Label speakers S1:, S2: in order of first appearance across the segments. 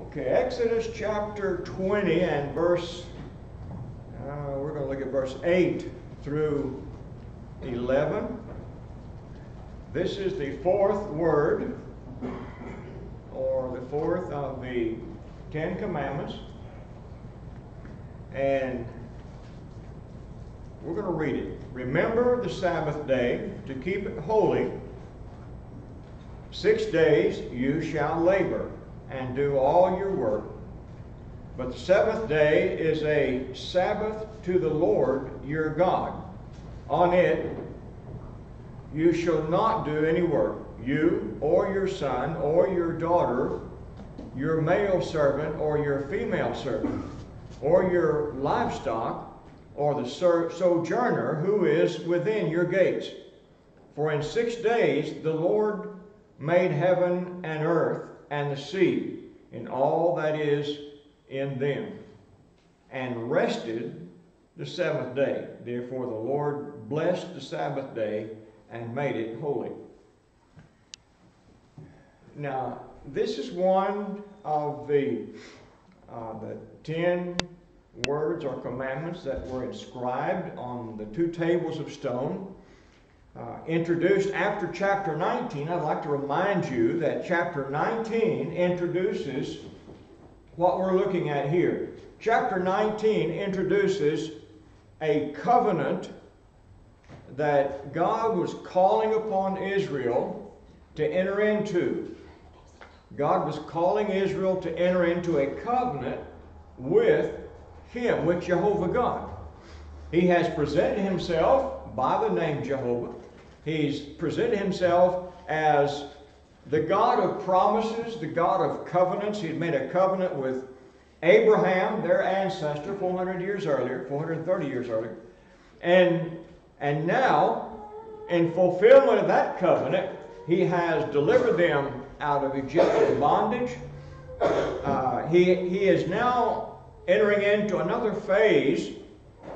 S1: Okay, Exodus chapter 20 and we're going to look at verse 8 through 11. This is the fourth word, or the fourth of the Ten Commandments. And we're going to read it. Remember the Sabbath day to keep it holy. 6 days you shall labor and do all your work. But the seventh day is a Sabbath to the Lord your God. On it you shall not do any work, you or your son or your daughter, your male servant or your female servant, or your livestock, or the sojourner who is within your gates. For in 6 days the Lord made heaven and earth and the sea, and all that is in them, and rested the seventh day. Therefore the Lord blessed the Sabbath day and made it holy. Now, this is one of the 10 words or commandments that were inscribed on the 2 tables of stone. Introduced after chapter 19, I'd like to remind you that chapter 19 introduces what we're looking at here. Chapter 19 introduces a covenant that God was calling upon Israel to enter into. God was calling Israel to enter into a covenant with Him, with Jehovah God. He has presented Himself by the name Jehovah. He's presented Himself as the God of promises, the God of covenants. He had made a covenant with Abraham, their ancestor, 430 years earlier. And now, in fulfillment of that covenant, He has delivered them out of Egyptian bondage. He is now entering into another phase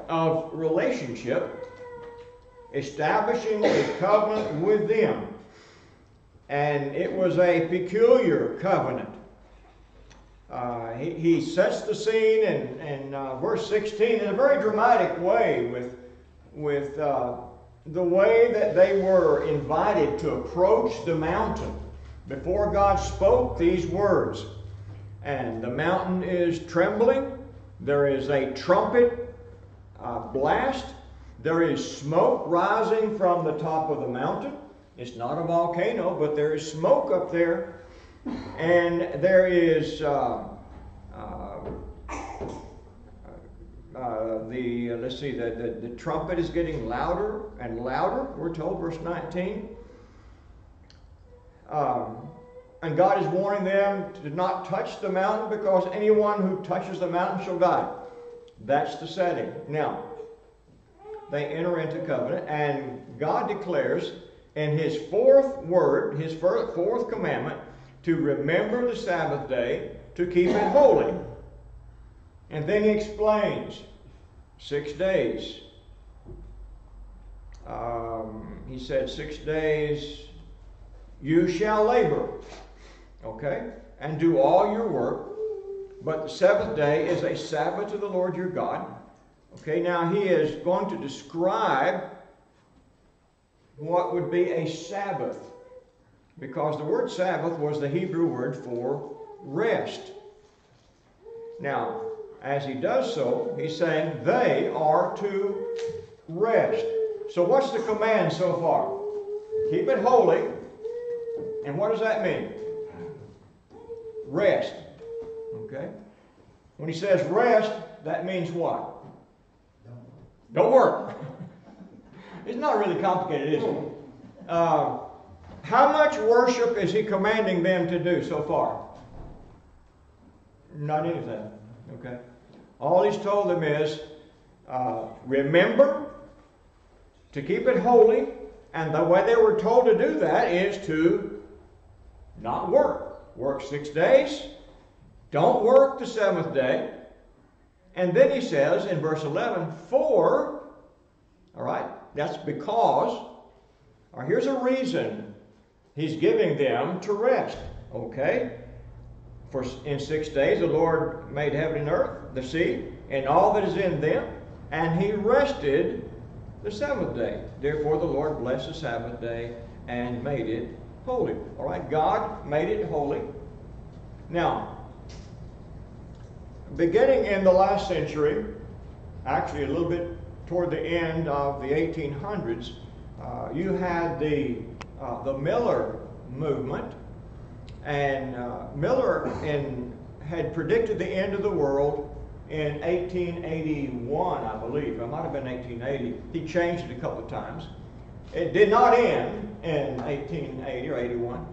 S1: of relationship, establishing a covenant with them. And it was a peculiar covenant. He sets the scene in verse 16 in a very dramatic way with the way that they were invited to approach the mountain before God spoke these words. And the mountain is trembling. There is a trumpet blast. There is smoke rising from the top of the mountain. It's not a volcano, but there is smoke up there. And there is the trumpet is getting louder and louder, we're told, verse 19. And God is warning them to not touch the mountain, because anyone who touches the mountain shall die. That's the setting. Now, they enter into covenant, and God declares in His fourth word, His fourth commandment, to remember the Sabbath day, to keep it holy. And then He explains 6 days. He said 6 days you shall labor, okay, and do all your work, but the seventh day is a Sabbath to the Lord your God. Okay, now He is going to describe what would be a Sabbath, because the word Sabbath was the Hebrew word for rest. Now, as He does so, He's saying they are to rest. So what's the command so far? Keep it holy. And what does that mean? Rest. Okay? When He says rest, that means what? Don't work. It's not really complicated, is it? How much worship is He commanding them to do so far? Not anything. Okay? All He's told them is, remember to keep it holy, and the way they were told to do that is to not work. Work 6 days. Don't work the seventh day. And then He says in verse 11, all right, that's because, or here's a reason He's giving them to rest, okay? For in 6 days the Lord made heaven and earth, the sea, and all that is in them, and he rested the seventh day. Therefore the Lord blessed the Sabbath day and made it holy. All right, God made it holy. Now, beginning in the last century, actually a little bit toward the end of the 1800s, you had the Miller movement, and Miller had predicted the end of the world in 1881, I believe. It might have been 1880. He changed it a couple of times. It did not end in 1880 or 81.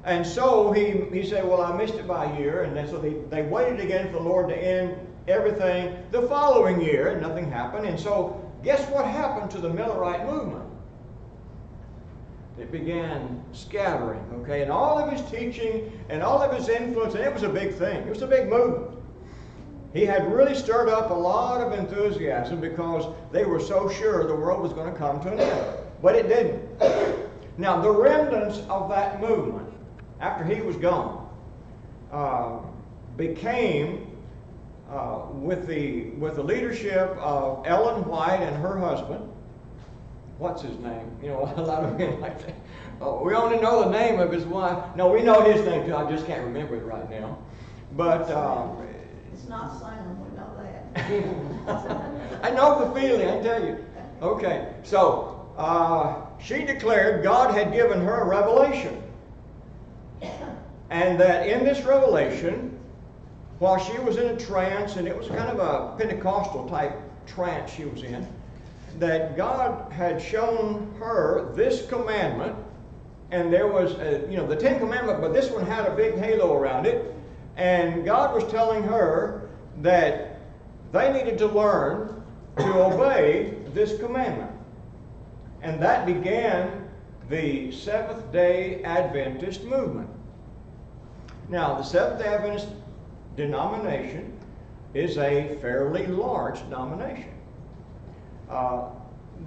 S1: And so he said, well, I missed it by a year. And then so they waited again for the Lord to end everything the following year, and nothing happened. And so guess what happened to the Millerite movement? It began scattering, okay? And all of his teaching and all of his influence, and it was a big thing. It was a big movement. He had really stirred up a lot of enthusiasm because they were so sure the world was going to come to an end. But it didn't. Now, the remnants of that movement, after he was gone, became, with the leadership of Ellen White and her husband. What's his name? You know, a lot of men like that. Oh, we only know the name of his wife. No, we know his name too. I just can't remember it right now. But
S2: it's not Simon. We know that.
S1: I know the feeling. I tell you. Okay, so she declared God had given her a revelation, and that in this revelation, while she was in a trance, and it was kind of a Pentecostal type trance she was in, that God had shown her this commandment, and there was, the 10 Commandments, but this one had a big halo around it, and God was telling her that they needed to learn to obey this commandment. And that began the Seventh-day Adventist movement. Now, the Seventh-day Adventist denomination is a fairly large denomination.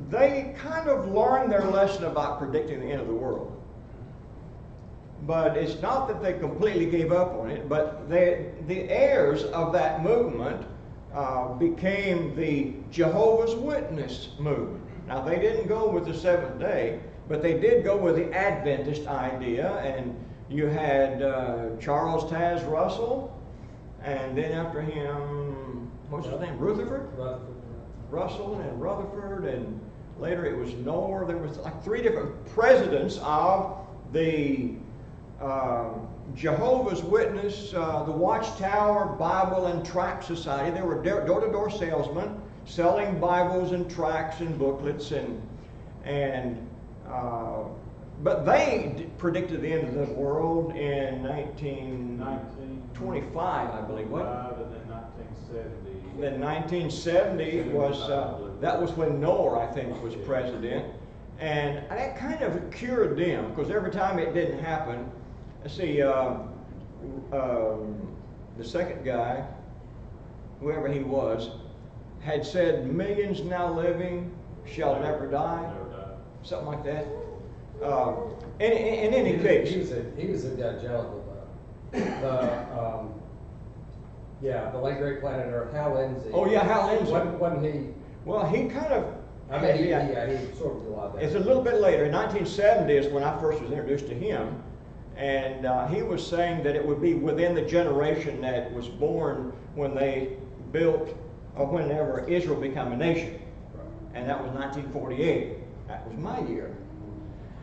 S1: They kind of learned their lesson about predicting the end of the world. But it's not that they completely gave up on it, but the heirs of that movement became the Jehovah's Witness movement. Now, they didn't go with the seventh day, but they did go with the Adventist idea, and you had Charles Taze Russell, and then after him, what's his name, Rutherford? Russell and Rutherford, and later it was Knorr. There was like 3 different presidents of the Jehovah's Witness, the Watchtower Bible and Tract Society. They were door-to-door salesmen selling Bibles and tracts and booklets, but they predicted the end of the world in 1925, I believe. What?
S3: And then 1970.
S1: Then 1970 was that was when Knorr, I think, was president, and that kind of cured them, because every time it didn't happen. Let's see, the second guy, whoever he was, had said, "Millions now living shall never die," something like that. In any case,
S4: he was evangelical. The late great planet Earth, Hal Lindsey.
S1: Oh yeah, Hal Lindsey.
S4: Wasn't he?
S1: Well, he kind of.
S4: I mean, he sort of did a lot of that.
S1: It's a little bit later. In 1970 is when I first was introduced to him, and he was saying that it would be within the generation that was born when they built, or whenever Israel became a nation, and that was 1948. That was my year.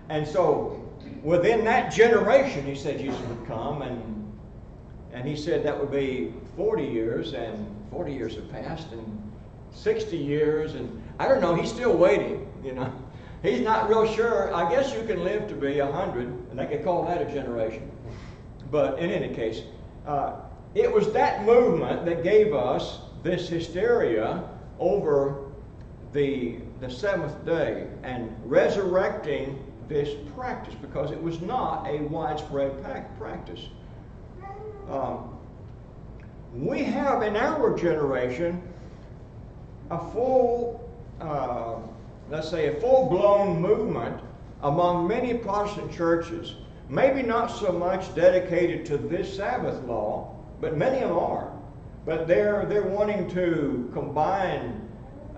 S1: And so, within that generation, he said Jesus would come, and he said that would be 40 years, and 40 years have passed, and 60 years, and I don't know, he's still waiting, He's not real sure. I guess you can live to be 100, and they could call that a generation. But in any case, it was that movement that gave us this hysteria over the seventh day and resurrecting this practice, because it was not a widespread practice. We have in our generation a full-blown movement among many Protestant churches, maybe not so much dedicated to this Sabbath law, but many of them are. But they're wanting to combine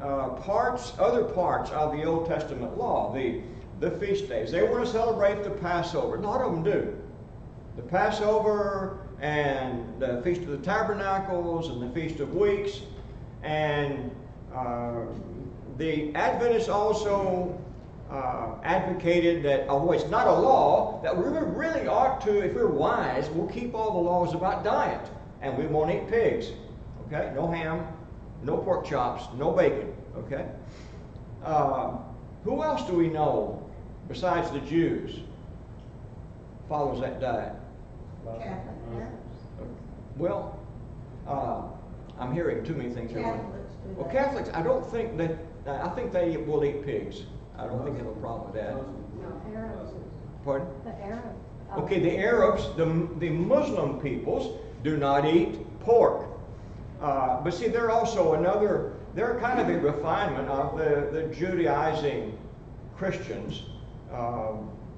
S1: other parts of the Old Testament law, the feast days. They want to celebrate the Passover. A lot of them do. The Passover and the Feast of the Tabernacles and the Feast of Weeks. And the Adventists also advocated that, although it's not a law, that we really ought to, if we're wise, we'll keep all the laws about diet. And we won't eat pigs. Okay? No ham, no pork chops, no bacon. Okay? Who else do we know besides the Jews follows that diet?
S2: Catholic, yeah.
S1: Well, I'm hearing too many things here.
S2: Catholics do
S1: Well,
S2: that.
S1: Catholics, I don't think that, I think they will eat pigs. I don't think they have a problem with that.
S5: No, Arabs.
S1: Pardon?
S5: The Arab.
S1: Okay, the Arabs, the Muslim peoples do not eat pork. But see, they're also they're kind of a refinement of the Judaizing Christians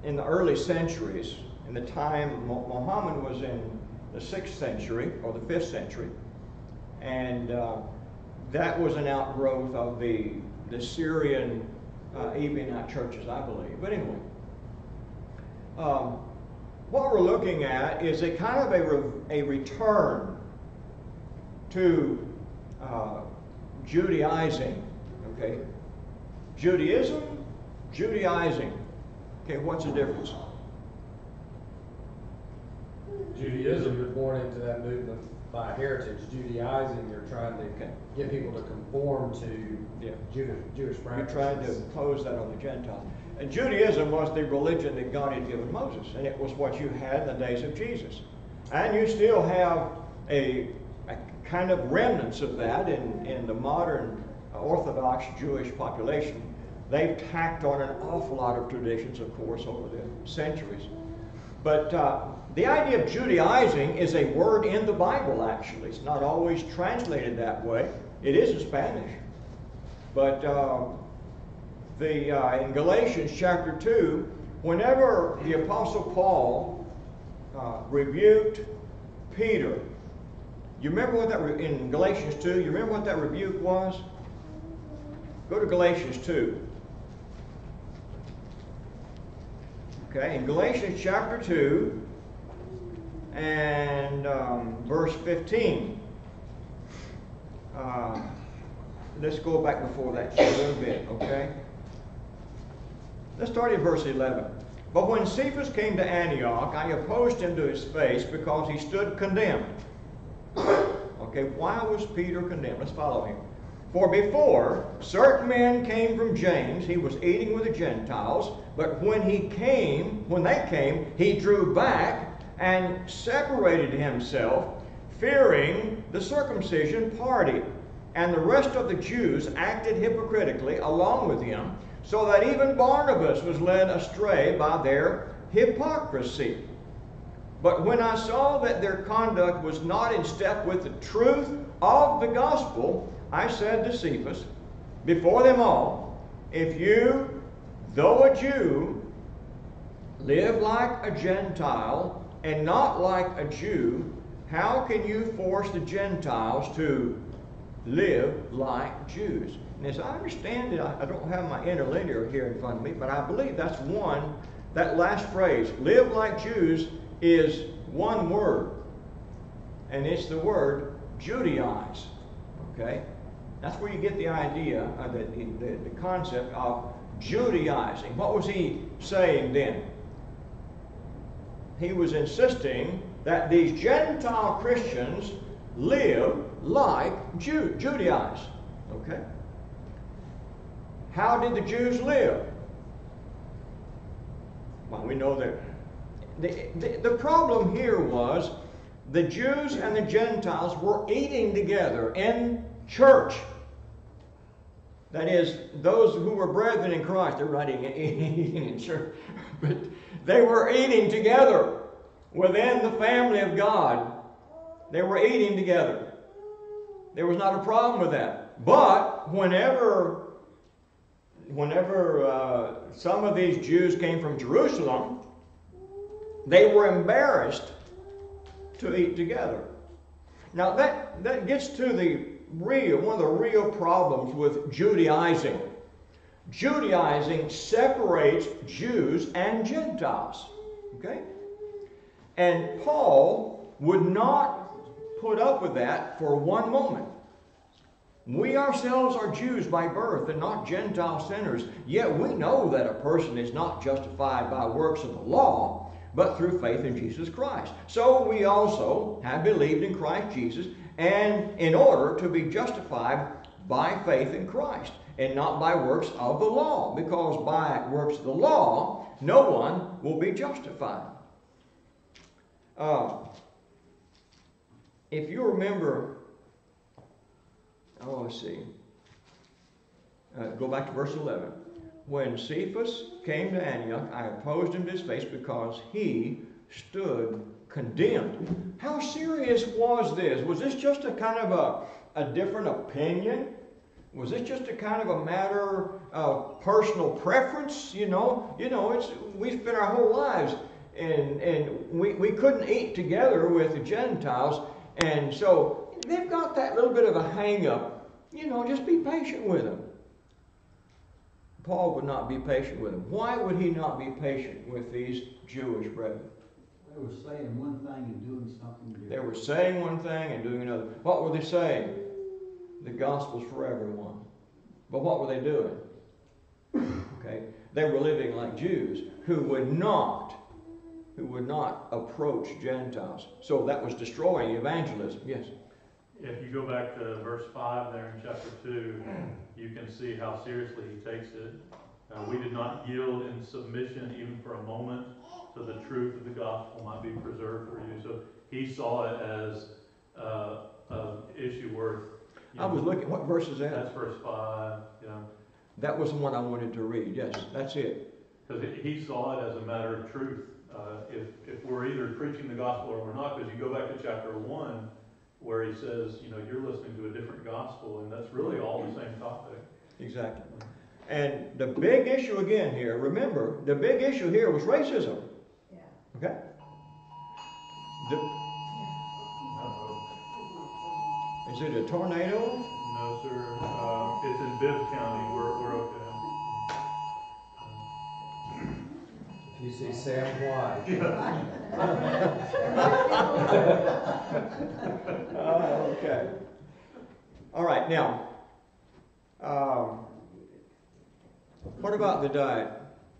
S1: in the early centuries. In the time Muhammad was in the 6th century or the 5th century. And that was an outgrowth of the Syrian Ebionite churches, I believe. But anyway, what we're looking at is a kind of a return to Judaizing. Okay, Judaism, Judaizing. Okay, what's the difference?
S4: Judaism, you're born into that movement by heritage. Judaizing, you're trying to get people to conform to Jewish practices.
S1: You're trying to impose that on the Gentiles. And Judaism was the religion that God had given Moses, and it was what you had in the days of Jesus. And you still have a kind of remnants of that in the modern Orthodox Jewish population. They've tacked on an awful lot of traditions, of course, over the centuries. But the idea of Judaizing is a word in the Bible, actually. It's not always translated that way. It is in Spanish. But in Galatians chapter 2, whenever the Apostle Paul rebuked Peter, you remember what that, in Galatians 2, you remember what that rebuke was? Go to Galatians 2. Okay, in Galatians chapter 2 and verse 15. Let's go back before that a little bit, okay? Let's start at verse 11. But when Cephas came to Antioch, I opposed him to his face because he stood condemned. Okay, why was Peter condemned? Let's follow him. For before, certain men came from James, he was eating with the Gentiles, but when they came, he drew back and separated himself, fearing the circumcision party. And the rest of the Jews acted hypocritically along with him, so that even Barnabas was led astray by their hypocrisy. But when I saw that their conduct was not in step with the truth of the gospel, I said to Cephas, before them all, if you, though a Jew, live like a Gentile and not like a Jew, how can you force the Gentiles to live like Jews? And as I understand it, I don't have my interlinear here in front of me, but I believe that's that last phrase, live like Jews, is one word. And it's the word Judaize. Okay? That's where you get the idea, the concept of Judaizing. What was he saying then? He was insisting that these Gentile Christians live like Judaize. Okay? How did the Jews live? Well, we know that the problem here was the Jews and the Gentiles were eating together in church. That is, those who were brethren in Christ, they're not eating in church, but they were eating together within the family of God. They were eating together. There was not a problem with that. But whenever some of these Jews came from Jerusalem, They were embarrassed to eat together. Now that gets to one of the real problems with Judaizing. Judaizing separates Jews and Gentiles. Okay? And Paul would not put up with that for one moment. We ourselves are Jews by birth and not Gentile sinners, yet we know that a person is not justified by works of the law, but through faith in Jesus Christ. So we also have believed in Christ Jesus, and in order to be justified by faith in Christ, and not by works of the law, because by works of the law, no one will be justified. If you remember, let's see. Go back to verse 11. When Cephas came to Antioch, I opposed him to his face because he stood condemned. How serious was this? Was this just a kind of a different opinion? Was this just a kind of a matter of personal preference? We spent our whole lives and we couldn't eat together with the Gentiles, and so they've got that little bit of a hang-up. Just be patient with them. Paul would not be patient with them. Why would he not be patient with these Jewish brethren?
S5: They were saying one thing and doing something different.
S1: They were saying one thing and doing another. What were they saying? The gospel's for everyone. But what were they doing? Okay, they were living like Jews who would not approach Gentiles. So that was destroying evangelism. Yes.
S3: If you go back to verse 5 there in chapter 2, you can see how seriously he takes it. We did not yield in submission even for a moment, so the truth of the gospel might be preserved for you. So he saw it as an issue worth.
S1: I was looking, what verse is that?
S3: That's verse 5.
S1: That was the one I wanted to read. Yes, that's it.
S3: Because he saw it as a matter of truth. If we're either preaching the gospel or we're not, because you go back to chapter 1, where he says, you're listening to a different gospel, and that's really all the same topic.
S1: Exactly. And the big issue again here, remember, the big issue here was racism.
S2: Yeah.
S1: Okay? Is it a tornado?
S3: No, sir. It's in Bibb County. We're okay.
S4: If you see Sam White.
S1: Okay. All right, now, what about the diet?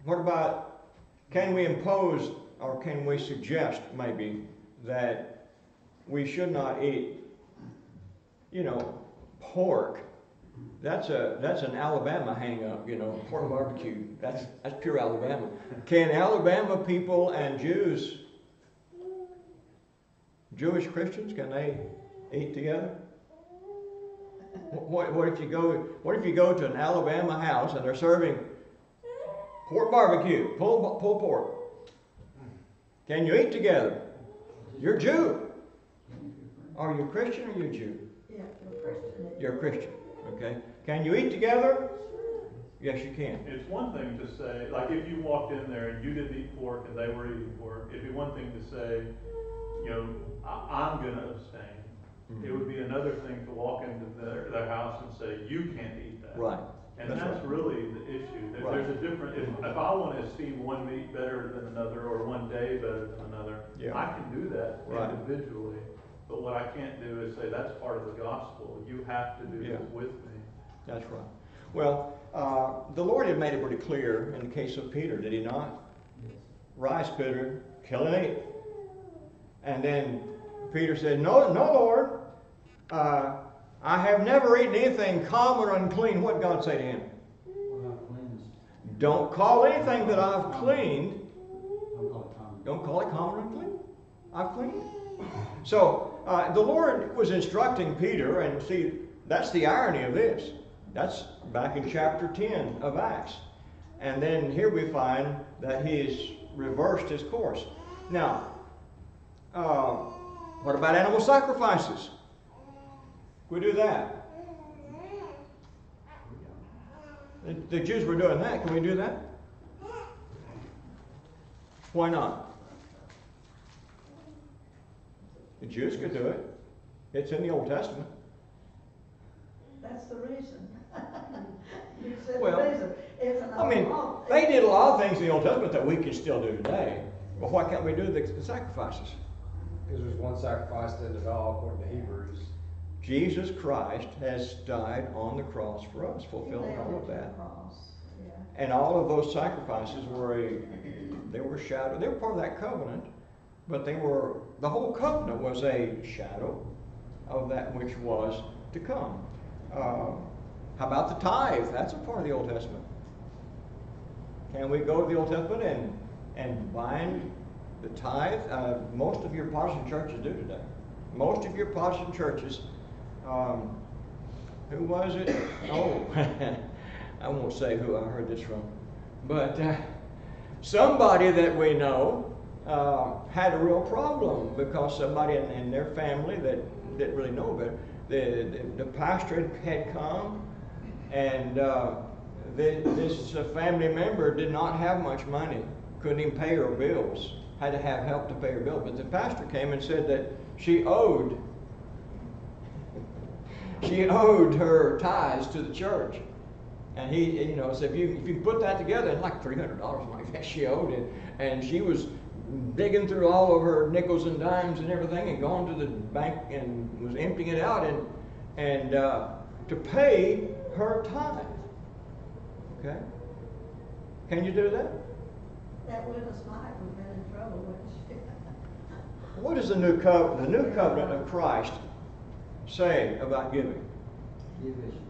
S1: What about, can we impose or can we suggest maybe that we should not eat, pork? That's an Alabama hang-up, pork barbecue. That's pure Alabama. Can Alabama people and Jewish Christians, can they eat together? What if you go to an Alabama house and they're serving pork barbecue, pulled pork? Can you eat together? You're Jew. Are you Christian or you Jew?
S2: Yeah, you're Christian.
S1: You're a Christian. Okay. Can you eat together? Yes, you can.
S3: It's one thing to say, like if you walked in there and you didn't eat pork and they were eating pork, it'd be one thing to say, I'm going to abstain. Mm-hmm. It would be another thing to walk into their house and say, you can't eat that.
S1: Right.
S3: And that's
S1: right.
S3: Really the issue.
S1: Right.
S3: There's a different, if I want to esteem one meat better than another or one day better than another,
S1: Yeah.
S3: I can do that
S1: Right.
S3: individually. But what I can't do is say that's part of the gospel. You have to do
S1: Yeah.
S3: this with me.
S1: That's right. Well, the Lord had made it pretty clear in the case of Peter, did he not?
S5: Yes.
S1: Rise, Peter, kill and eat. And then Peter said, No, Lord. I have never eaten anything common or unclean. What did God say to him? Don't call anything that I've cleaned. Don't call it common or unclean. I've cleaned it. So the Lord was instructing Peter, and see, that's the irony of this. That's back in chapter 10 of Acts. And then here we find that he's reversed his course. Now, what about animal sacrifices? We do that. The Jews were doing that. Can we do that? Why not? The Jews could do it. It's in the Old Testament.
S2: That's the reason. You said
S1: Well,
S2: the reason. It's an
S1: I mean,
S2: law.
S1: they did a lot of things in the Old Testament that we can still do today. But why can't we do the sacrifices?
S4: Because there's one sacrifice that ended all, according to Hebrews.
S1: Jesus Christ has died on the cross for us, fulfilling
S2: Nailed
S1: all
S2: it
S1: of
S2: to the
S1: that.
S2: cross. Yeah.
S1: And all of those sacrifices they were shadow. They were part of that covenant, but the whole covenant was a shadow of that which was to come. How about the tithe? That's a part of the Old Testament. Can we go to the Old Testament and bind the tithe? Most of your Protestant churches do today. Most of your Protestant churches, who was it? Oh, I won't say who I heard this from, but somebody that we know had a real problem because somebody in their family that didn't really know better. The pastor had come, and this family member did not have much money, couldn't even pay her bills, had to have help to pay her bills. But the pastor came and said that she owed her tithes to the church. And he, said, if you put that together, it's like $300 like that she owed it. And she was digging through all of her nickels and dimes and everything and going to the bank and was emptying it out and to pay her tithe. Okay? Can you do that?
S2: That witness might have been in trouble, wouldn't she?
S1: What does the new covenant of Christ say about giving?
S5: Give as you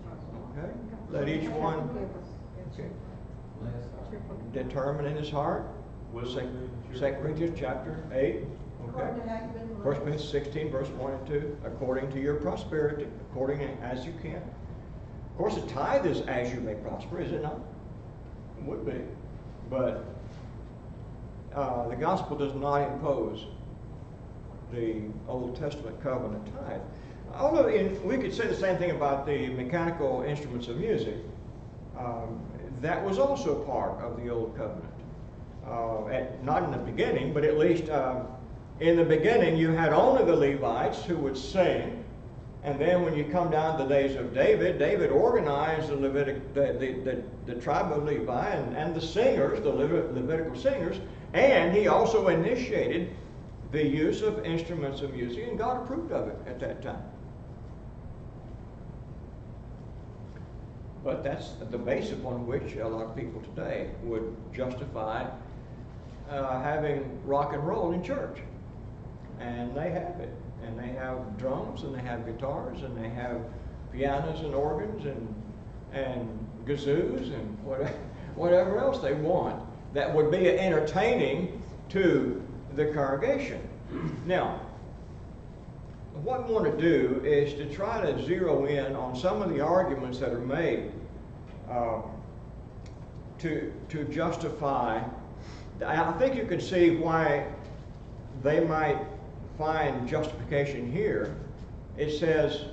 S5: prosper.
S1: Okay? Let each one determine in his heart.
S3: Willingly,
S1: 2 Corinthians chapter 8. Okay.
S2: According to how you've been
S1: 1
S2: blessed.
S1: Corinthians 16, verse 1 and 2. According to your prosperity, according as you can. Of course, the tithe is as you may prosper, is it not? It would be. But the gospel does not impose the Old Testament covenant tithe. Although we could say the same thing about the mechanical instruments of music. That was also part of the Old Covenant. Not in the beginning, but at least in the beginning you had only the Levites who would sing. And then when you come down to the days of David, David organized the tribe of Levi and the singers, the Levitical singers, and he also initiated the use of instruments of music, and God approved of it at that time. But that's the base upon which a lot of people today would justify having rock and roll in church. And they have it. And they have drums, and they have guitars, and they have pianos and organs and kazoos and whatever else they want that would be entertaining to the congregation. Now, what we want to do is to try to zero in on some of the arguments that are made to justify. I think you can see why they might find justification here. It says,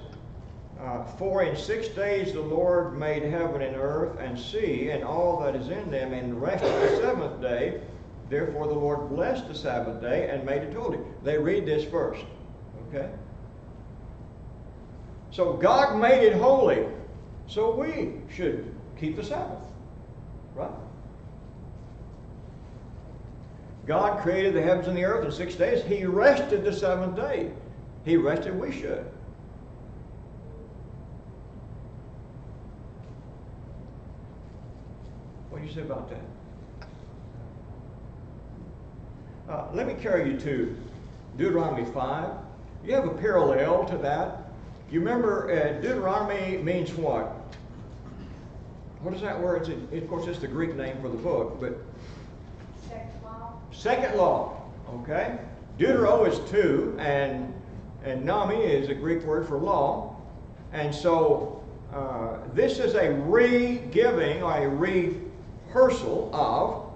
S1: for in 6 days the Lord made heaven and earth and sea and all that is in them, and rested the seventh day. Therefore the Lord blessed the Sabbath day and made it holy. They read this first. Okay? So God made it holy. So we should keep the Sabbath. Right? God created the heavens and the earth in 6 days. He rested the seventh day. He rested, we should. What do you say about that? Let me carry you to Deuteronomy 5. You have a parallel to that. You remember Deuteronomy means what? What is that word? Of course, it's the Greek name for the book, but second law, okay? Deutero is two, and nami is a Greek word for law. And so this is a re-giving or a rehearsal of,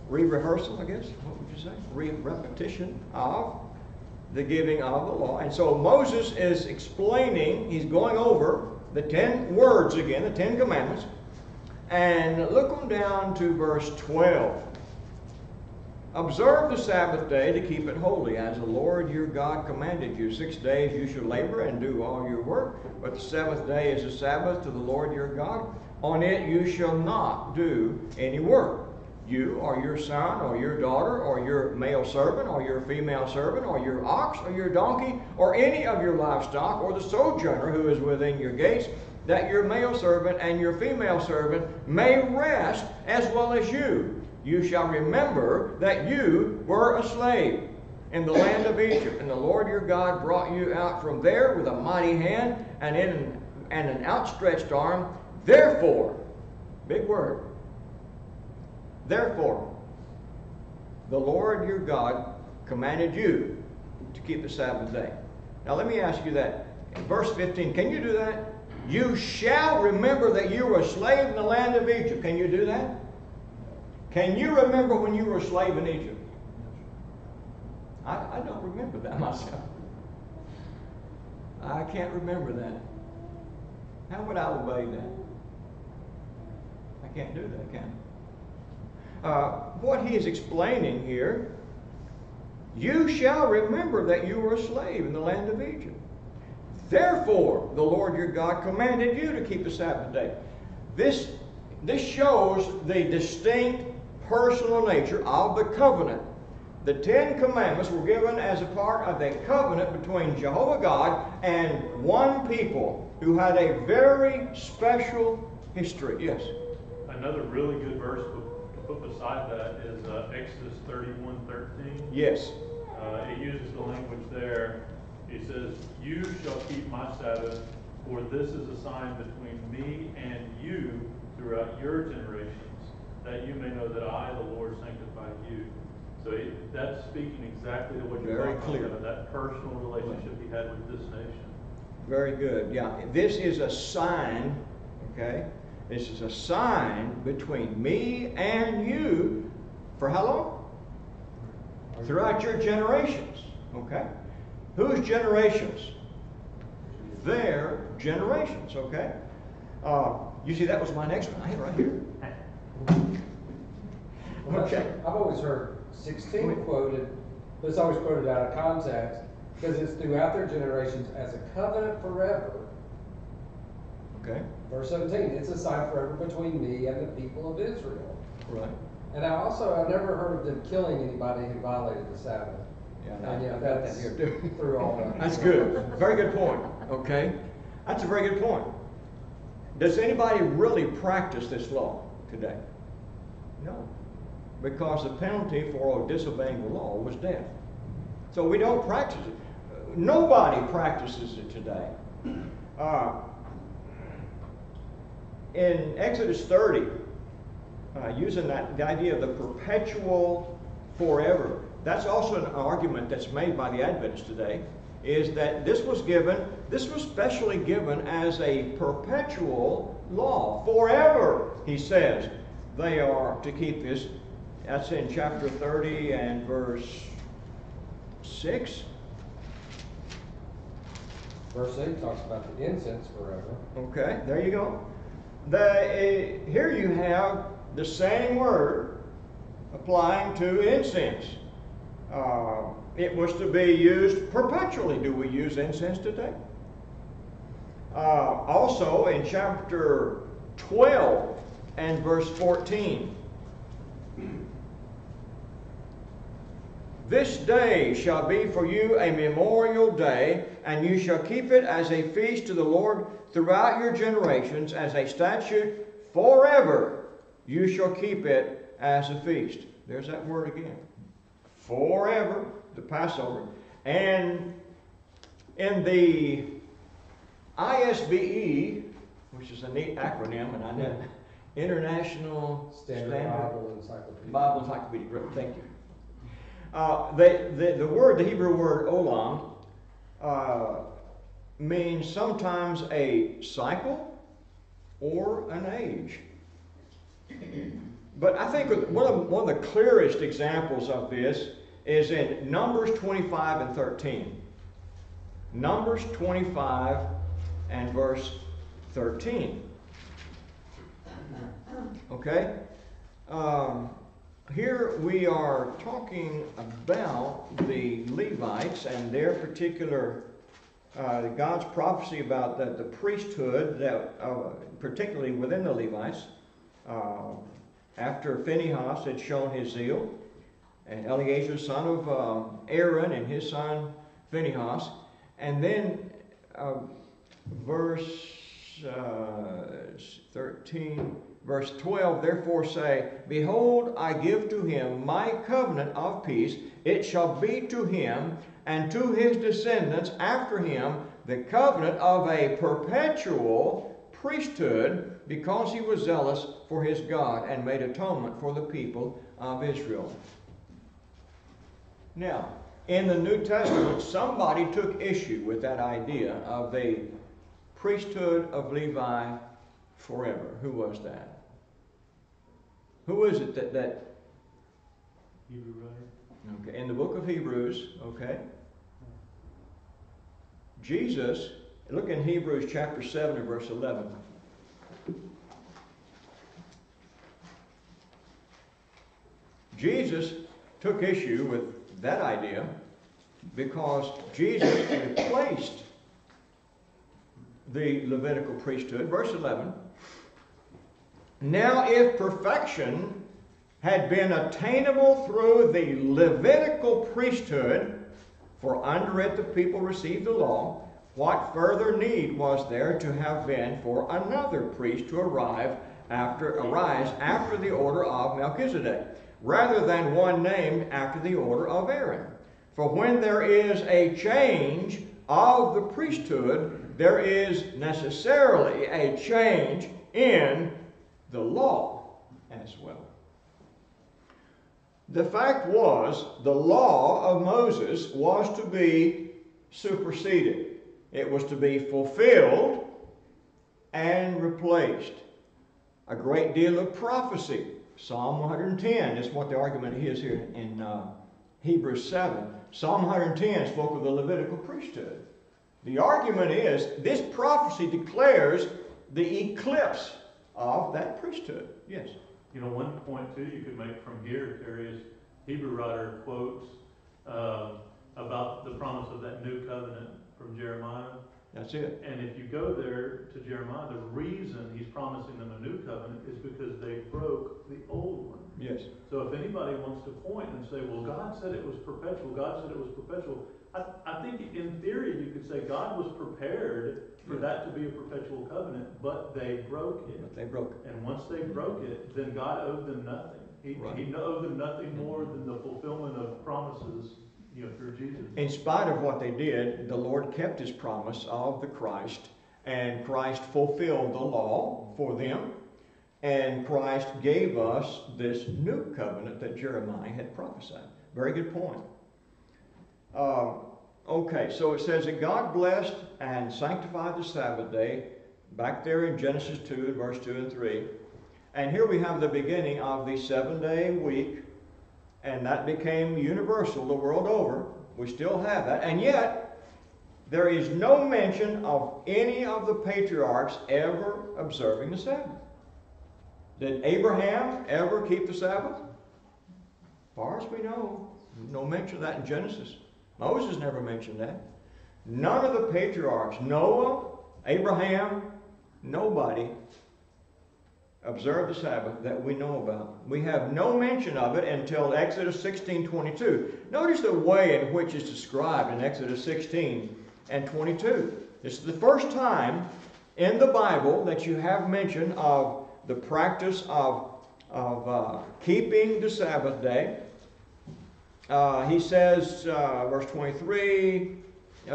S1: re-rehearsal, I guess, what would you say? Re-repetition of the giving of the law. And so Moses is explaining, he's going over the 10 words again, the 10 commandments. And look on down to verse 12. Observe the Sabbath day to keep it holy, as the Lord your God commanded you. 6 days you shall labor and do all your work, but the seventh day is a Sabbath to the Lord your God. On it you shall not do any work. You or your son or your daughter or your male servant or your female servant or your ox or your donkey or any of your livestock or the sojourner who is within your gates, that your male servant and your female servant may rest as well as you. You shall remember that you were a slave in the land of Egypt, and the Lord your God brought you out from there with a mighty hand and an outstretched arm. Therefore, big word, therefore, the Lord your God commanded you to keep the Sabbath day. Now let me ask you that. In verse 15, can you do that? You shall remember that you were a slave in the land of Egypt. Can you do that? Can you remember when you were a slave in Egypt? I don't remember that myself. I can't remember that. How would I obey that? I can't do that, can I? What he is explaining here, you shall remember that you were a slave in the land of Egypt. Therefore, the Lord your God commanded you to keep the Sabbath day. This shows the distinct personal nature of the covenant. The 10 Commandments were given as a part of a covenant between Jehovah God and one people who had a very special history. Yes?
S3: Another really good verse to put beside that is Exodus 31:13.
S1: Yes.
S3: It uses the language there. He says, "You shall keep my Sabbath, for this is a sign between me and you throughout your generations, that you may know that I, the Lord, sanctified you." So that's speaking exactly to what you're
S1: Very
S3: talking
S1: clear.
S3: about, that personal relationship he had with this nation.
S1: Very good. Yeah, this is a sign, okay? This is a sign between me and you for how long? Throughout your generations, okay? Whose generations? Their generations, okay? You see, that was my next one. I had it right here. Okay.
S4: I've always heard 16 quoted, but it's always quoted out of context because it's throughout their generations as a covenant forever.
S1: Okay.
S4: Verse 17, it's a sign forever between me and the people of Israel.
S1: Right.
S4: And I've never heard of them killing anybody who violated the Sabbath.
S1: Yeah,
S4: And
S1: I've got that
S4: that's
S1: here too.
S4: through all that.
S1: That's good. Very good point. Okay. That's a very good point. Does anybody really practice this law today? No. Because the penalty for disobeying the law was death. So we don't practice it. Nobody practices it today. In Exodus 30, using the idea of the perpetual forever, that's also an argument that's made by the Adventists today, is that this was specially given as a perpetual law. Forever, he says, they are to keep this. That's in chapter 30 and verse 6.
S4: Verse 8 talks about the incense forever.
S1: Okay, there you go. Here you have the same word applying to incense. It was to be used perpetually. Do we use incense today? Also in chapter 12 and verse 14. This day shall be for you a memorial day, and you shall keep it as a feast to the Lord throughout your generations, as a statute forever. You shall keep it as a feast. There's that word again. Forever, the Passover. And in the ISBE, which is a neat acronym, and I know International
S4: Standard Bible Encyclopedia.
S1: Bible Encyclopedia. Great, thank you. The Hebrew word olam, means sometimes a cycle or an age. But I think one of the clearest examples of this is in Numbers 25 and 13. Numbers 25 and verse 13. Okay? here we are talking about the Levites and their particular, God's prophecy about the priesthood, that particularly within the Levites, after Phinehas had shown his zeal, and Eleazar, son of Aaron, and his son Phinehas. And then verse 13, verse 12, therefore say, behold, I give to him my covenant of peace. It shall be to him and to his descendants after him the covenant of a perpetual priesthood, because he was zealous for his God and made atonement for the people of Israel. Now, in the New Testament, somebody took issue with that idea of the priesthood of Levi forever. Who was that? Who is it that
S3: Hebrew writer.
S1: okay, in the book of Hebrews, okay? Jesus, look in Hebrews chapter 7 and verse 11. Jesus took issue with that idea because Jesus replaced the Levitical priesthood. Verse 11. Now if perfection had been attainable through the Levitical priesthood, for under it the people received the law, what further need was there to have been for another priest to arise after the order of Melchizedek, rather than one named after the order of Aaron? For when there is a change of the priesthood, there is necessarily a change in the law as well. The fact was, the law of Moses was to be superseded. It was to be fulfilled and replaced. A great deal of prophecy. Psalm 110 is what the argument is here in Hebrews 7. Psalm 110 spoke of the Levitical priesthood. The argument is, this prophecy declares the eclipse of that priesthood. Yes?
S3: You know, one point too you could make from here, Terry, is Hebrew writer quotes about the promise of that new covenant from Jeremiah.
S1: That's it.
S3: And if you go there to Jeremiah, the reason he's promising them a new covenant is because they broke the old one.
S1: Yes.
S3: So if anybody wants to point and say, well, God said it was perpetual, God said it was perpetual, I think in theory you could say God was prepared for that to be a perpetual covenant, but they broke it.
S1: But they broke it.
S3: And once they broke it, then God owed them nothing. He owed them nothing more than the fulfillment of promises, you know, through Jesus.
S1: In spite of what they did, the Lord kept his promise of the Christ, and Christ fulfilled the law for them, and Christ gave us this new covenant that Jeremiah had prophesied. Very good point. Okay, so it says that God blessed and sanctified the Sabbath day, back there in Genesis 2, verse 2 and 3. And here we have the beginning of the 7-day week, and that became universal the world over. We still have that. And yet, there is no mention of any of the patriarchs ever observing the Sabbath. Did Abraham ever keep the Sabbath? As far as we know, no mention of that in Genesis. Moses never mentioned that. None of the patriarchs, Noah, Abraham, nobody observed the Sabbath that we know about. We have no mention of it until Exodus 16:22. Notice the way in which it's described in Exodus 16 and 22. This is the first time in the Bible that you have mention of the practice of keeping the Sabbath day. He says, verse 23,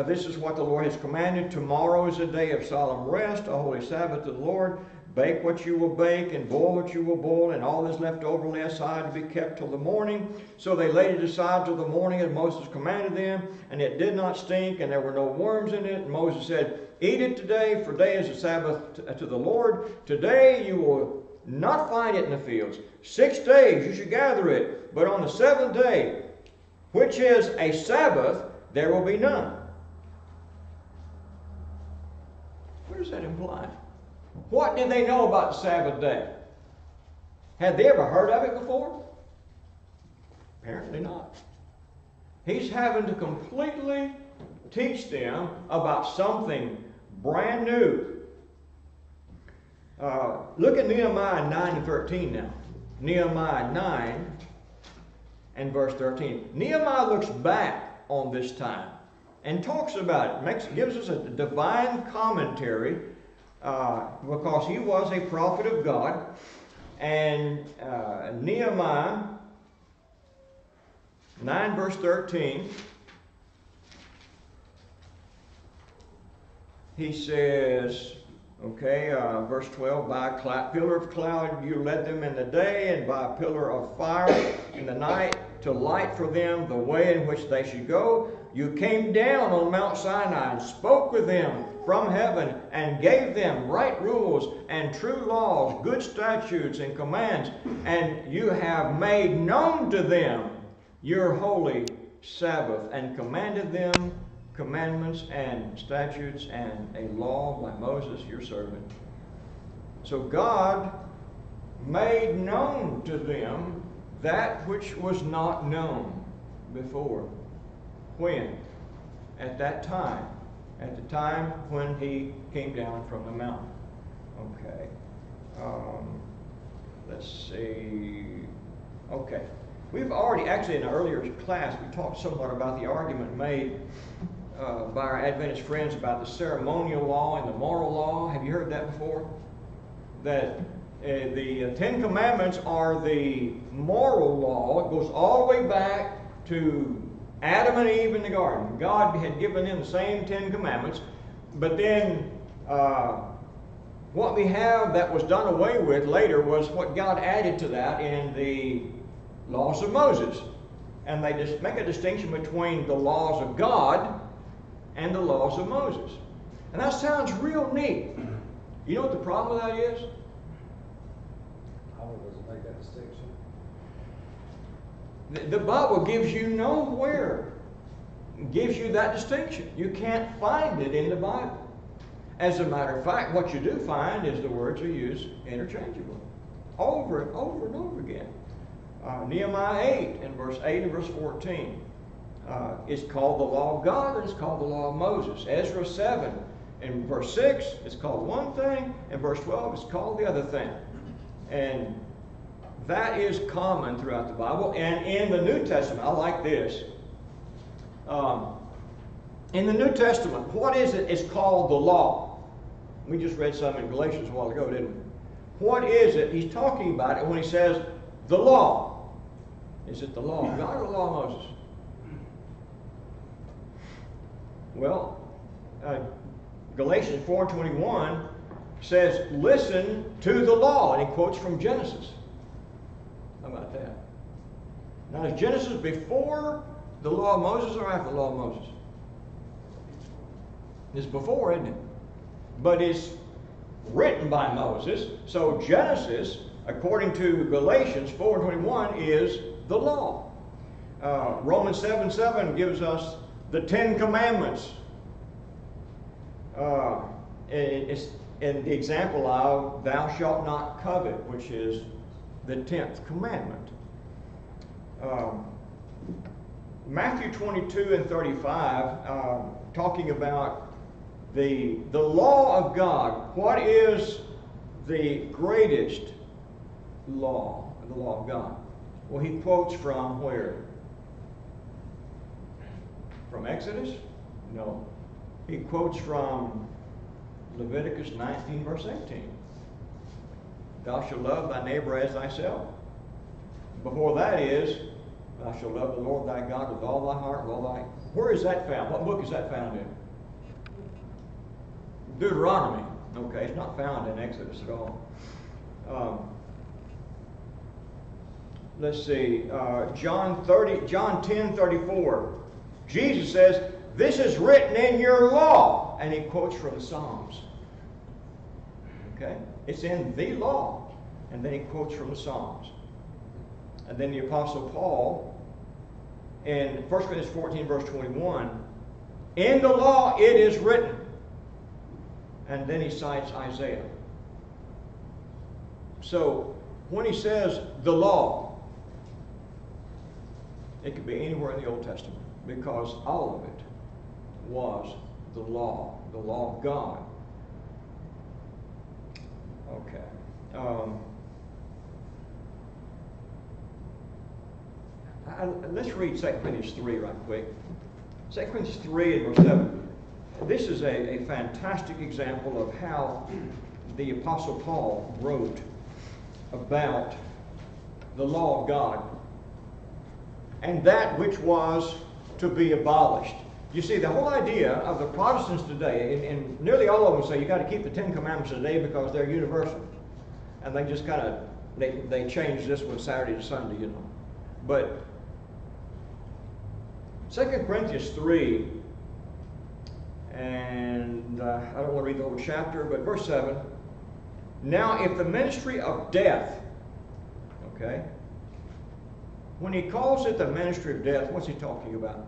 S1: this is what the Lord has commanded. Tomorrow is a day of solemn rest, a holy Sabbath to the Lord. Bake what you will bake, and boil what you will boil, and all that's left over lay aside to be kept till the morning. So they laid it aside till the morning, as Moses commanded them, and it did not stink, and there were no worms in it. And Moses said, eat it today, for today is a Sabbath to the Lord. Today you will not find it in the fields. 6 days you should gather it, but on the 7th day, which is a Sabbath, there will be none. What does that imply? What did they know about the Sabbath day? Had they ever heard of it before? Apparently not. He's having to completely teach them about something brand new. Look at Nehemiah 9 and 13 now. Nehemiah 9 and verse 13. Nehemiah looks back on this time and talks about it. Gives us a divine commentary because he was a prophet of God. And Nehemiah 9 verse 13, he says, verse 12, by a pillar of cloud you led them in the day, and by a pillar of fire in the night to light for them the way in which they should go. You came down on Mount Sinai and spoke with them from heaven and gave them right rules and true laws, good statutes and commands, and you have made known to them your holy Sabbath, and commanded them commandments and statutes and a law by Moses your servant. So God made known to them that which was not known before. When? At that time. At the time when he came down from the mountain. Okay. Let's see. Okay. We've already, actually in an earlier class, we talked somewhat about the argument made by our Adventist friends about the ceremonial law and the moral law. Have you heard that before? That the Ten Commandments are the moral law. It goes all the way back to Adam and Eve in the garden. God had given them the same Ten Commandments, but then what we have that was done away with later was what God added to that in the laws of Moses. And they just make a distinction between the laws of God and the laws of Moses. And that sounds real neat. You know what the problem with that is?
S4: How does it make that distinction?
S1: The Bible gives you nowhere, gives you that distinction. You can't find it in the Bible. As a matter of fact, what you do find is the words are used interchangeably, over and over and over again. Nehemiah 8 and verse 8 and verse 14 is called the law of God, and it's called the law of Moses. Ezra 7 and verse 6 is called one thing, and verse 12 is called the other thing. And that is common throughout the Bible. And in the New Testament, I like this. In the New Testament, what is it? It's called the law. We just read some in Galatians a while ago, didn't we? What is it? He's talking about it when he says the law. Is it the law of God or the law of Moses? Well, Galatians 4:21 says, listen to the law. And he quotes from Genesis. How about that? Now, is Genesis before the law of Moses or after the law of Moses? It's before, isn't it? But it's written by Moses. So Genesis, according to Galatians 4:21, is the law. Romans 7:7 gives us the Ten Commandments. It's in the example of thou shalt not covet, which is the 10th commandment. Matthew 22 and 35, talking about the law of God. What is the greatest law, the law of God? Well, he quotes from where? From Exodus? No. He quotes from Leviticus 19, verse 18. Thou shalt love thy neighbor as thyself. Before that is, thou shalt love the Lord thy God with all thy heart, with all thy... Where is that found? What book is that found in? Deuteronomy. Okay, it's not found in Exodus at all. Let's see, John 10:34. Jesus says, this is written in your law. And he quotes from the Psalms. Okay? It's in the law. And then he quotes from the Psalms. And then the Apostle Paul, in 1 Corinthians 14, verse 21, in the law it is written. And then he cites Isaiah. So, when he says the law, It could be anywhere in the Old Testament, because all of it was the law of God. Okay. Let's read 2 Corinthians 3 right quick. 2 Corinthians 3 and verse 7. This is a fantastic example of how the Apostle Paul wrote about the law of God and that which was to be abolished. You see, the whole idea of the Protestants today, and nearly all of them say you got to keep the Ten Commandments today because they're universal. And they just kind of, they change this one Saturday to Sunday, you know. But 2 Corinthians 3, and I don't want to read the whole chapter, but verse 7. Now, if the ministry of death, okay, when he calls it the ministry of death, what's he talking about?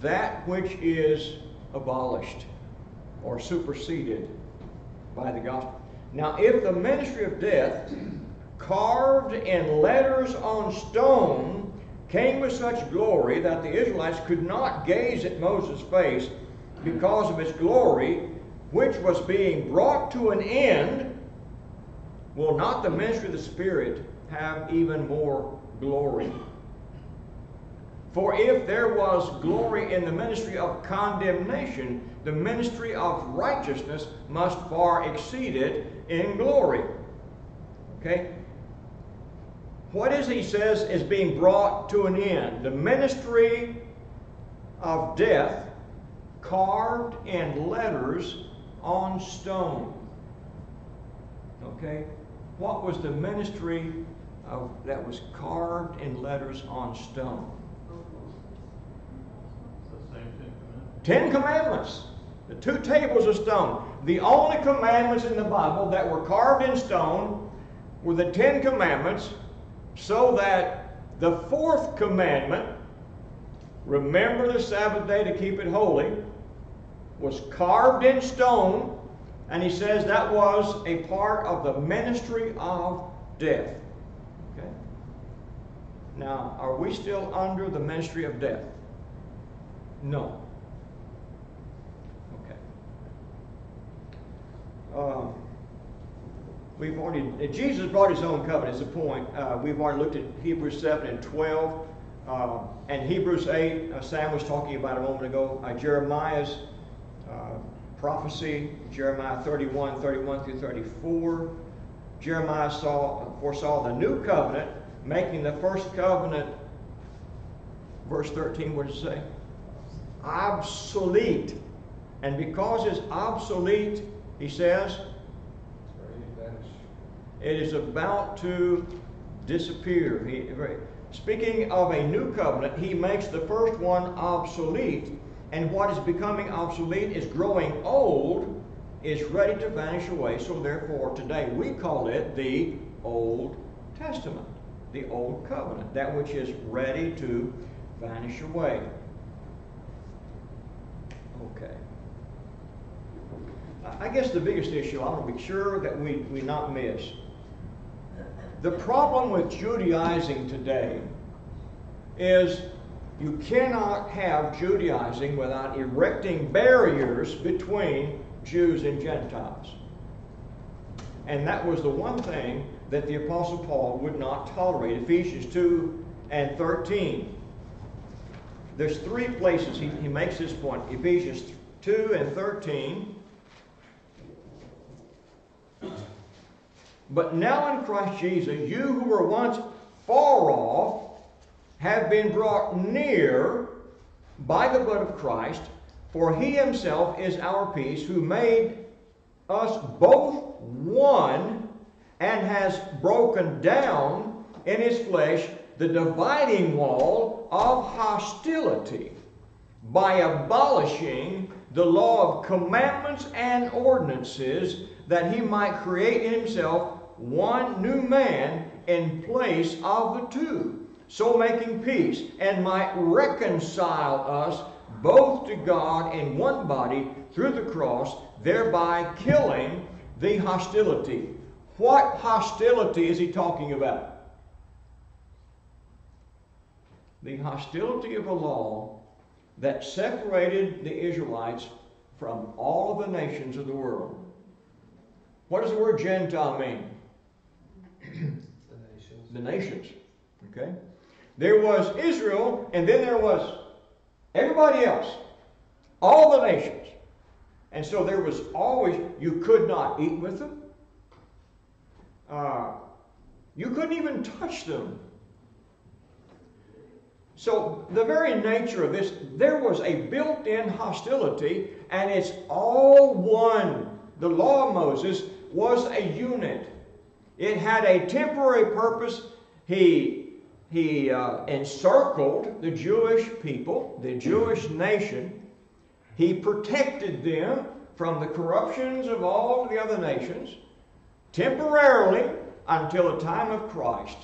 S1: That which is abolished or superseded by the gospel. Now, if the ministry of death, carved in letters on stone, came with such glory that the Israelites could not gaze at Moses' face because of its glory, which was being brought to an end, will not the ministry of the Spirit have even more glory? For if there was glory in the ministry of condemnation, the ministry of righteousness must far exceed it in glory. Okay? What is, he says, is being brought to an end? The ministry of death carved in letters on stone. Okay? What was the ministry that was carved in letters on stone?
S3: It's the same
S1: Ten Commandments. The two tables of stone. The only commandments in the Bible that were carved in stone were the Ten Commandments, so that the fourth commandment, remember the Sabbath day to keep it holy, was carved in stone, and he says that was a part of the ministry of death. Okay? Now, are we still under the ministry of death? No. Okay. We've already, Jesus brought his own covenant, is the point. We've already looked at Hebrews 7 and 12. And Hebrews 8, Sam was talking about a moment ago, Jeremiah's prophecy, Jeremiah 31 through 34. Jeremiah foresaw the new covenant, making the first covenant, verse 13, what does it say? Obsolete. And because it's obsolete, he says, it is about to disappear. Speaking of a new covenant, he makes the first one obsolete. And what is becoming obsolete is growing old, is ready to vanish away. So therefore, today we call it the Old Testament, the Old Covenant, that which is ready to vanish away. Okay. I guess the biggest issue I want to be sure that we not miss. The problem with Judaizing today is you cannot have Judaizing without erecting barriers between Jews and Gentiles. And that was the one thing that the Apostle Paul would not tolerate. Ephesians 2 and 13. There's three places he makes this point. Ephesians 2 and 13. But now in Christ Jesus, you who were once far off have been brought near by the blood of Christ, for he himself is our peace, who made us both one and has broken down in his flesh the dividing wall of hostility by abolishing the law of commandments and ordinances, that he might create in himself one new man in place of the two, so making peace, and might reconcile us both to God in one body through the cross, thereby killing the hostility. What hostility is he talking about? the hostility of a law that separated the Israelites from all of the nations of the world. What does the word Gentile mean?
S4: The nations.
S1: The nations. Okay? There was Israel, and then there was everybody else. All the nations. And so there was always, you could not eat with them. You couldn't even touch them. So the very nature of this, there was a built-in hostility, and it's all one. The law of Moses was a unit. It had a temporary purpose. He encircled the Jewish people, the Jewish nation. He protected them from the corruptions of all the other nations, temporarily until the time of Christ.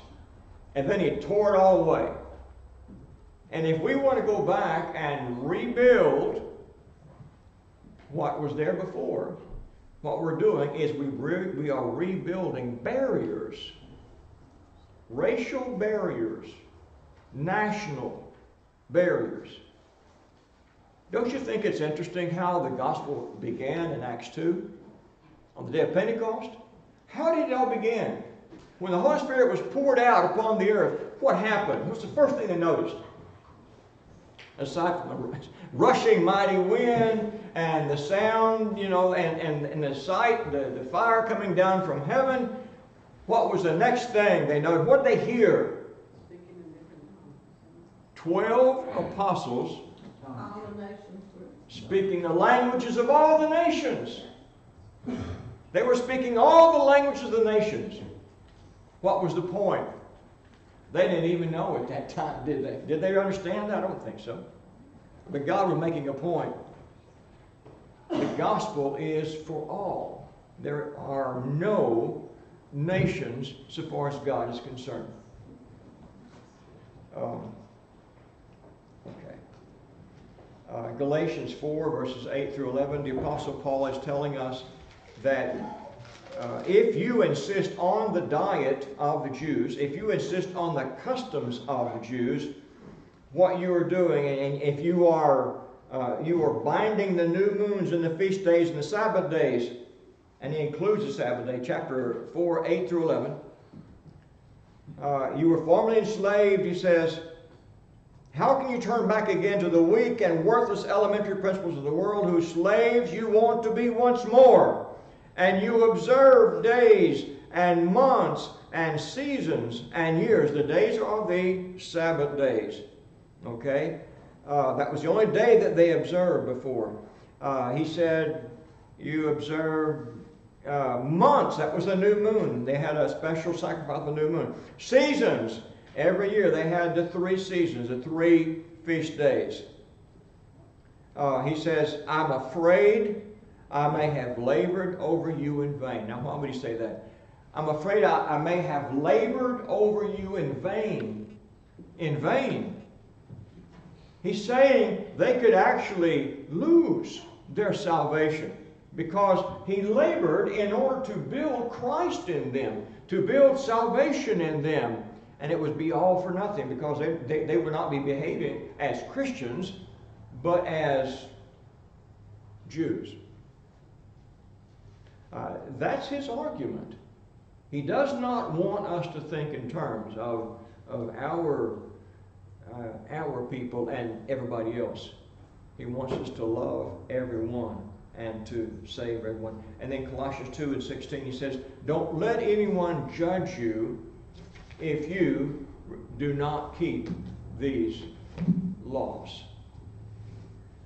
S1: And then he tore it all away. And if we want to go back and rebuild what was there before, what we're doing is we are rebuilding barriers, racial barriers, national barriers. Don't you think it's interesting how the gospel began in Acts 2 on the day of Pentecost? How did it all begin? When the Holy Spirit was poured out upon the earth, what happened? What's the first thing they noticed? Aside from the rushing mighty wind and the sound, and the sight, the fire coming down from heaven, what was the next thing they noticed? What did they hear? 12 apostles
S2: All the nations were.
S1: speaking the languages of all the nations. They were speaking all the languages of the nations. What was the point? They didn't even know at that time, did they? Did they understand that? I don't think so. But God was making a point. The gospel is for all. There are no nations so far as God is concerned. Galatians 4, verses 8 through 11, the Apostle Paul is telling us that if you insist on the diet of the Jews, if you insist on the customs of the Jews, what you are doing, and if you are binding the new moons and the feast days and the Sabbath days, and he includes the Sabbath day, chapter 4, 8 through 11. You were formerly enslaved, he says. How can you turn back again to the weak and worthless elementary principles of the world, whose slaves you want to be once more? And you observe days and months and seasons and years. The days are the Sabbath days. Okay? That was the only day that they observed before. He said, you observe months. That was the new moon. They had a special sacrifice of the new moon. Seasons. Every year they had the 3 seasons, the 3 feast days. He says, I'm afraid I may have labored over you in vain. Now, why would he say that? I'm afraid I may have labored over you in vain. In vain. He's saying they could actually lose their salvation because he labored in order to build Christ in them, to build salvation in them. And it would be all for nothing because they would not be behaving as Christians, but as Jews. That's his argument. He does not want us to think in terms of our people and everybody else. He wants us to love everyone and to save everyone. And then Colossians 2 and 16, he says, don't let anyone judge you if you do not keep these laws.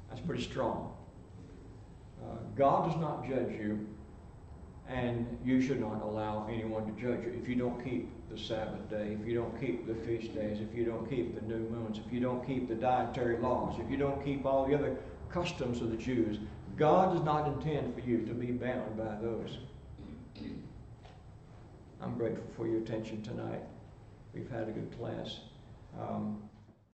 S1: That's pretty strong. God does not judge you, and you should not allow anyone to judge you if you don't keep the Sabbath day, if you don't keep the feast days, if you don't keep the new moons, if you don't keep the dietary laws, if you don't keep all the other customs of the Jews. God does not intend for you to be bound by those. I'm grateful for your attention tonight. We've had a good class.